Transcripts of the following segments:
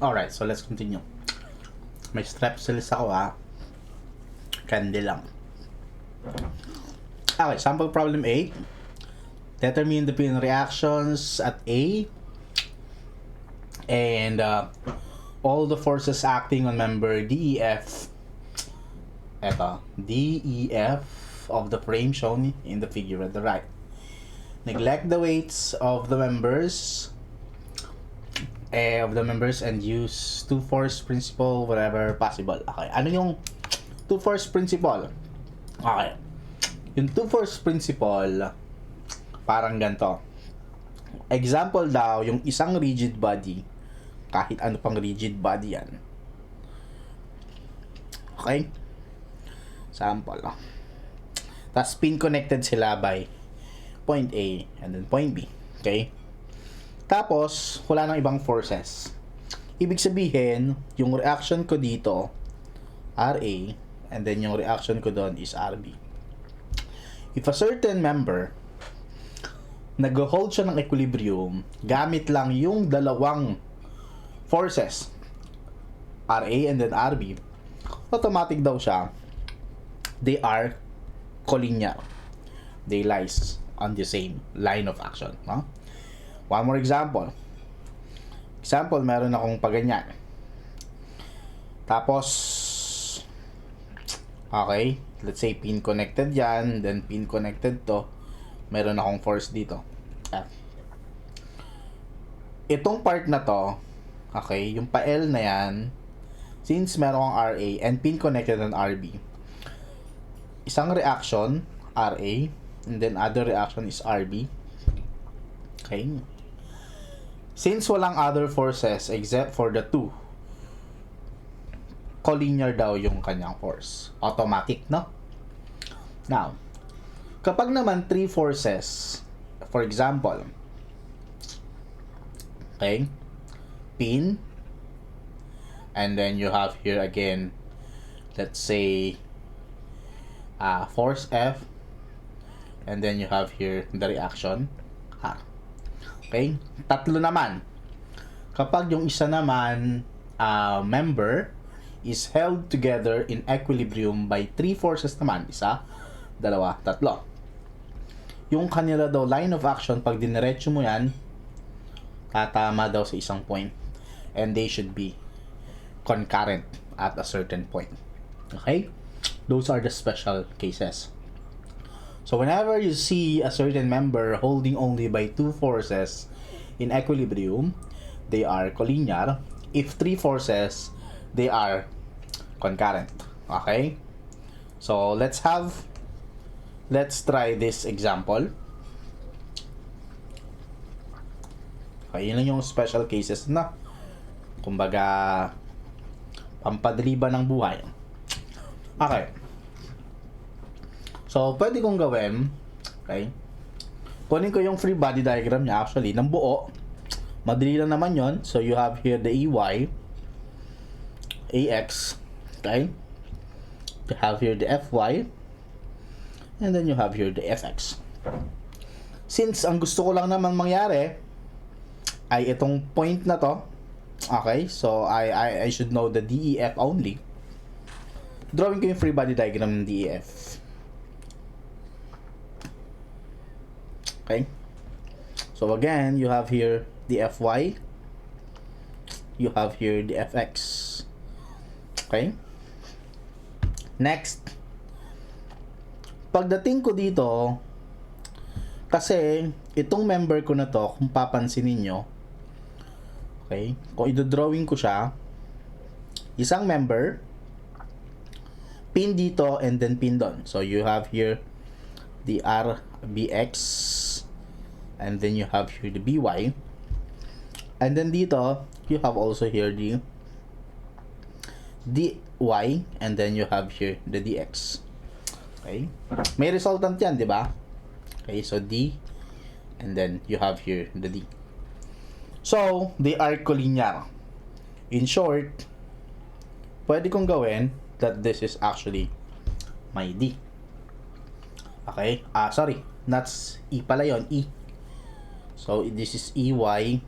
Alright, so let's continue. May strepsils ako Candy lang. Okay, sample problem 8. Determine the pin reactions at A and all the forces acting on member DEF. Eto, DEF of the frame shown in the figure at the right. Neglect the weights of the members and use two-force principle wherever possible. Okay, ano yung two-force principle? Okay, yung two-force principle parang ganito. Example daw, yung isang rigid body, kahit ano pang rigid body yan. Okay? Sample. Tapos pin connected sila by point A and then point B. Okay? Tapos, wala nang ibang forces. Ibig sabihin, yung reaction ko dito, RA, and then yung reaction ko doon is RB. If a certain member, nag-hold siya ng equilibrium, gamit lang yung dalawang forces, RA and then RB, automatic daw siya, they are collinear. They lies on the same line of action. No? One more example. Example, meron akong paganyan. Tapos, okay, let's say pin connected yan, then pin connected to, meron akong force dito. F. Itong part na to, okay, yung pa-L na yan, since meron akong RA and pin connected on RB, isang reaction, RA, and then other reaction is RB. Okay. Since walang other forces except for the two, collinear daw yung kanyang force. Automatic, no? Now, kapag naman three forces, for example, okay, pin, and then you have here again, let's say, force F, and then you have here the reaction R. Okay? Tatlo naman. Kapag yung isa naman member is held together in equilibrium by three forces naman, isa, dalawa, tatlo. Yung kanila daw line of action, pag diniretso mo yan, tatama daw sa isang point. And they should be concurrent at a certain point. Okay? Those are the special cases. So whenever you see a certain member holding only by two forces in equilibrium, they are collinear. If three forces, they are concurrent. Okay? So let's try this example. Okay, yun lang yung special cases na kumbaga pampadali ba ng buhay. Okay. So, pwede kong gawin, okay, kunin ko yung free body diagram niya actually, ng buo. Madali lang naman yon. So, you have here the EY, AX, okay? You have here the FY, and then you have here the FX. Since ang gusto ko lang naman mangyari ay itong point na to, okay, so I should know the DEF only. Drawing ko yung free body diagram ng DEF. Okay. So again, you have here the FY. You have here the FX. Okay. Next. Pagdating ko dito, kasi itong member ko na to, kung papansinin nyo, okay, kung i-drawing ko siya, isang member, pin dito, and then pin doon. So you have here the RBX, and then you have here the BY, and then dito you have also here the DY, and then you have here the DX. Okay, may resultant yan, di ba? Okay, so D, and then you have here the D. So they are collinear. In short, pwede kong gawin that this is actually my D. Okay, sorry, that's E pala yon, E. So this is EY.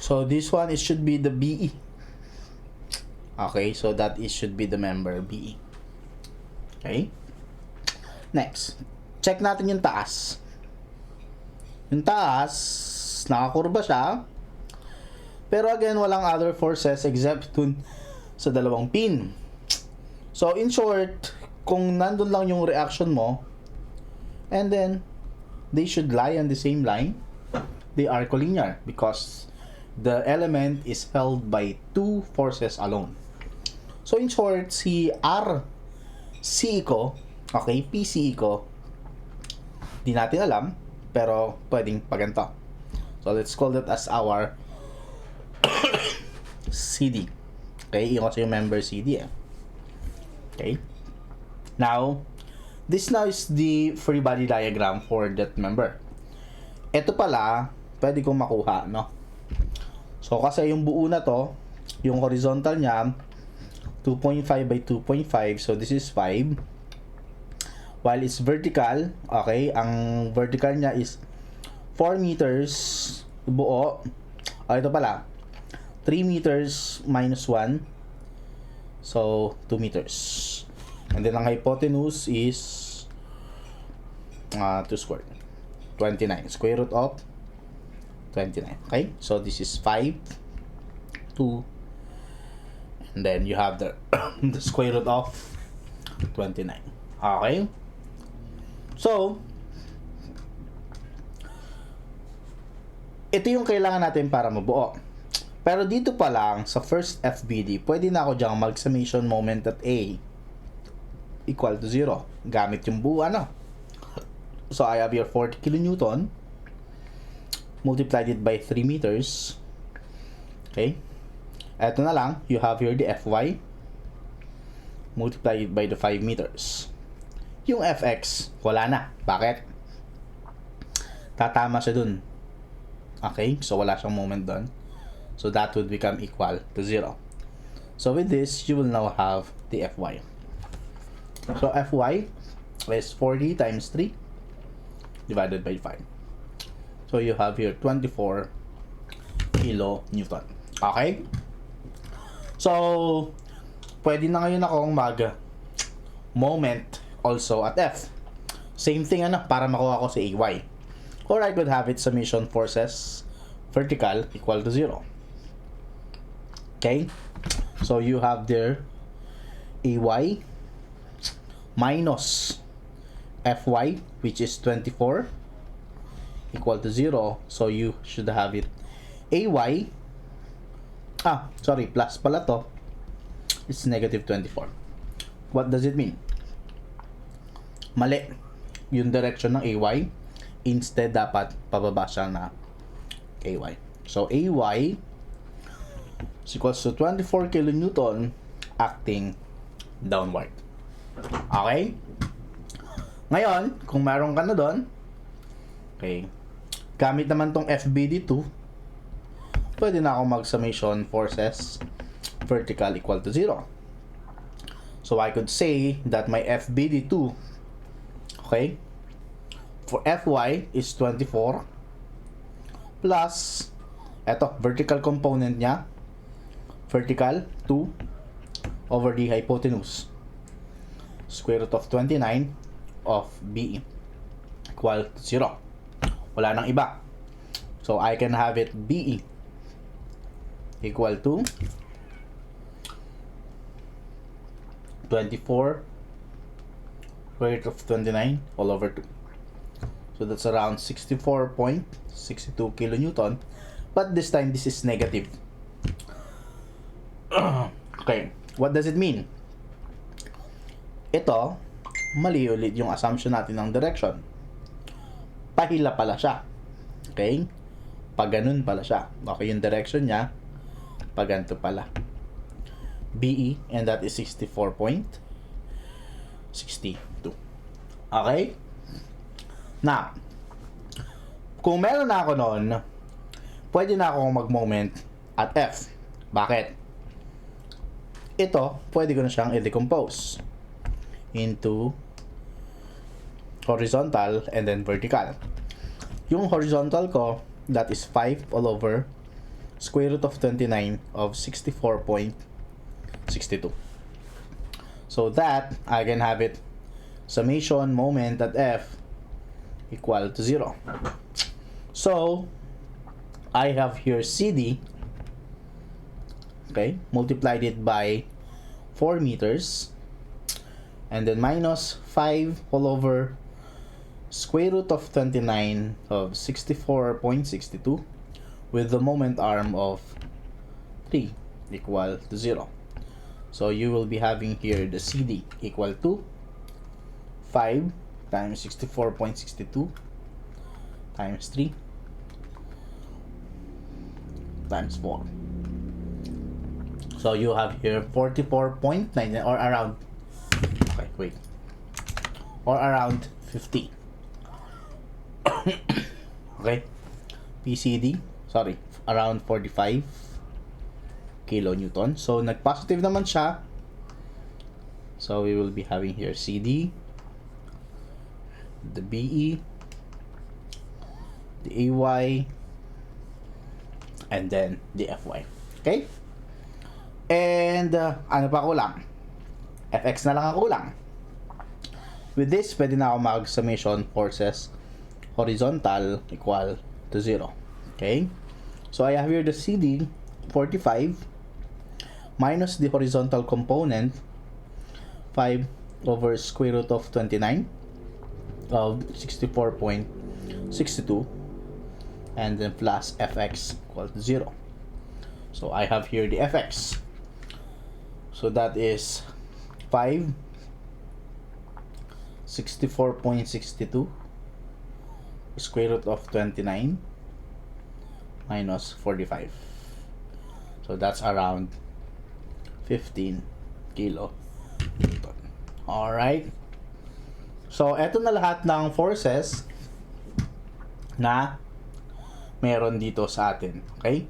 So this one, it should be the BE. Okay, so that it should be the member BE. Okay? Next, check natin yung taas. Yung taas, nakakurba siya. Pero again, walang other forces except dun sa dalawang pin. So in short, kung nandun lang yung reaction mo, and then they should lie on the same line, they are collinear because the element is held by two forces alone. So in short, si RC ko, okay, PCE ko, di natin alam, pero pwedeng paganto. So let's call that as our CD. Okay, yung kasi yung member CD eh. Okay. Now, this now is the free body diagram for that member. Ito pala, pwede kong makuha, no? So, kasi yung buo na to, yung horizontal niya, 2.5 by 2.5. So, this is 5. While it's vertical, okay, ang vertical niya is 4 meters buo. Ito pala, 3 meters minus 1. So, 2 meters. And then, ang hypotenuse is 2 squared. 29. Square root of 29. Okay? So, this is 5, 2, and then you have the, the square root of 29. Okay? So, ito yung kailangan natin para mabuo. Pero dito pa lang, sa first FBD, pwede na ako dyang mag-summation moment at A equal to 0. Gamit yung buo, ano? So, I have here 40 kilonewton multiplied it by 3 meters. Okay? Eto na lang, you have here the Fy multiplied it by the 5 meters. Yung Fx, wala na. Bakit? Tatama siya dun. Okay? So, wala siyang moment dun. So, that would become equal to 0. So, with this, you will now have the Fy. So, Fy is 40 times 3 divided by 5. So, you have here 24 kilonewton. Okay? So, pwede na ngayon akong mag-moment also at F. Same thing, ano, para makuha ko si AY. Or I could have it summation forces vertical equal to 0. Okay? So, you have there AY minus Fy, which is 24, equal to 0. So, you should have it AY, plus pala to, it's negative 24. What does it mean? Mali yung direction ng AY. Instead, dapat pababa siya na AY. So, AY is equals to 24 kilonewton acting downward. Okay? Ngayon, kung meron ka na doon, okay, gamit naman tong FBD2, pwede na akong mag-summation forces vertical equal to 0. So, I could say that my FBD2, okay, for Fy is 24 plus, eto, vertical component niya, vertical 2 over the hypotenuse, square root of 29 of BE equal to 0. Wala nang iba. So, I can have it BE equal to 24 square root of 29 all over 2. So, that's around 64.62 kilonewton. But this time, this is negative. Okay. What does it mean? Ito, mali ulit yung assumption natin ng direction. Pahila pala siya. Okay? Pag ganun pala siya. Okay, yung direction niya, pag ganito pala. BE, and that is 64.62. Okay? Now, kung meron na ako noon, pwede na akong mag-moment at F. Bakit? Ito, pwede ko na siyang i-decompose into horizontal and then vertical. Yung horizontal ko, that is 5 all over square root of 29 of 64.62. So that, I can have it summation moment at F equal to 0. So, I have here CD, okay, multiplied it by 4 meters, and then minus 5 all over square root of 29 of 64.62 with the moment arm of 3 equal to 0. So you will be having here the CD equal to 5 times 64.62 times 3 times 4. So you have here 44.9 or around, okay, wait, or around 50. Okay, PCD, sorry, around 45 kilonewton. So nag-positive naman siya. So we will be having here CD, the BE, the AY, and then the FY. Okay? And ano pa kulang? FX na lang ang kulang. With this, pwede na ako mag-summation forces horizontal equal to 0. Okay? So I have here the CD 45 minus the horizontal component 5 over square root of 29 of 64.62 and then plus fx equal to 0. So I have here the fx. So that is 5 64.62 square root of 29 minus 45. So that's around 15 kilo newton. Alright. So, eto na lahat ng forces na meron dito sa atin. Okay?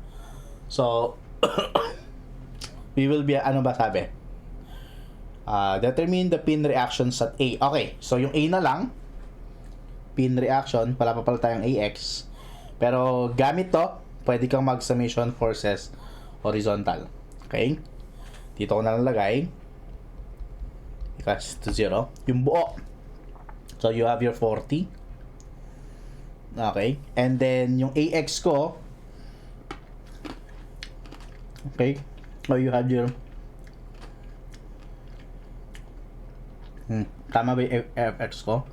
So, we will be, ano ba sabi? Determine the pin reactions at A. Okay. So, yung A na lang, pin reaction, wala pa pala tayong AX. Pero, gamit to, pwede kang mag-summation forces horizontal. Okay? Dito ko na lang lagay. Equals to 0. Yung buo. So, you have your 40. Okay. And then, yung AX ko, okay. So, you have your tama ba yung FX ko?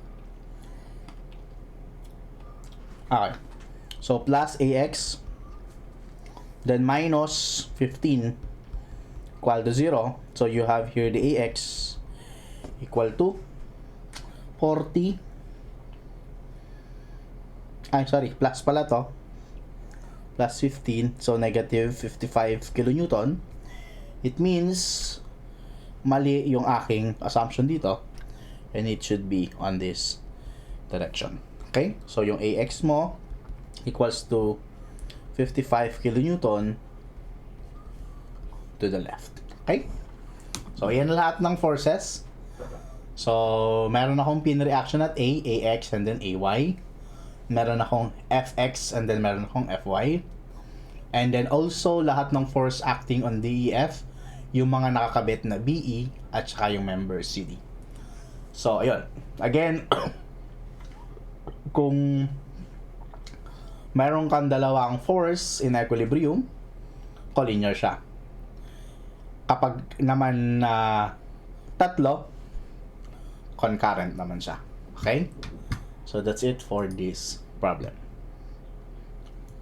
Okay. So, plus AX. Then, minus 15 equal to 0. So, you have here the AX equal to 40. Ay, sorry. Plus pala to. Plus 15. So, negative 55 kilonewton. It means, mali yung aking assumption dito. And it should be on this direction. Okay? So, yung AX mo equals to 55 kilonewton to the left. Okay? So, yan lahat ng forces. So, meron akong pin reaction at A, AX, and then AY. Meron akong FX, and then meron akong FY. And then also, lahat ng force acting on DEF, yung mga nakakabit na BE, at saka yung member CD. So, ayun. Again, kung meron kang dalawang force in equilibrium, collinear siya. Kapag naman tatlo, concurrent naman siya. Okay? So, that's it for this problem.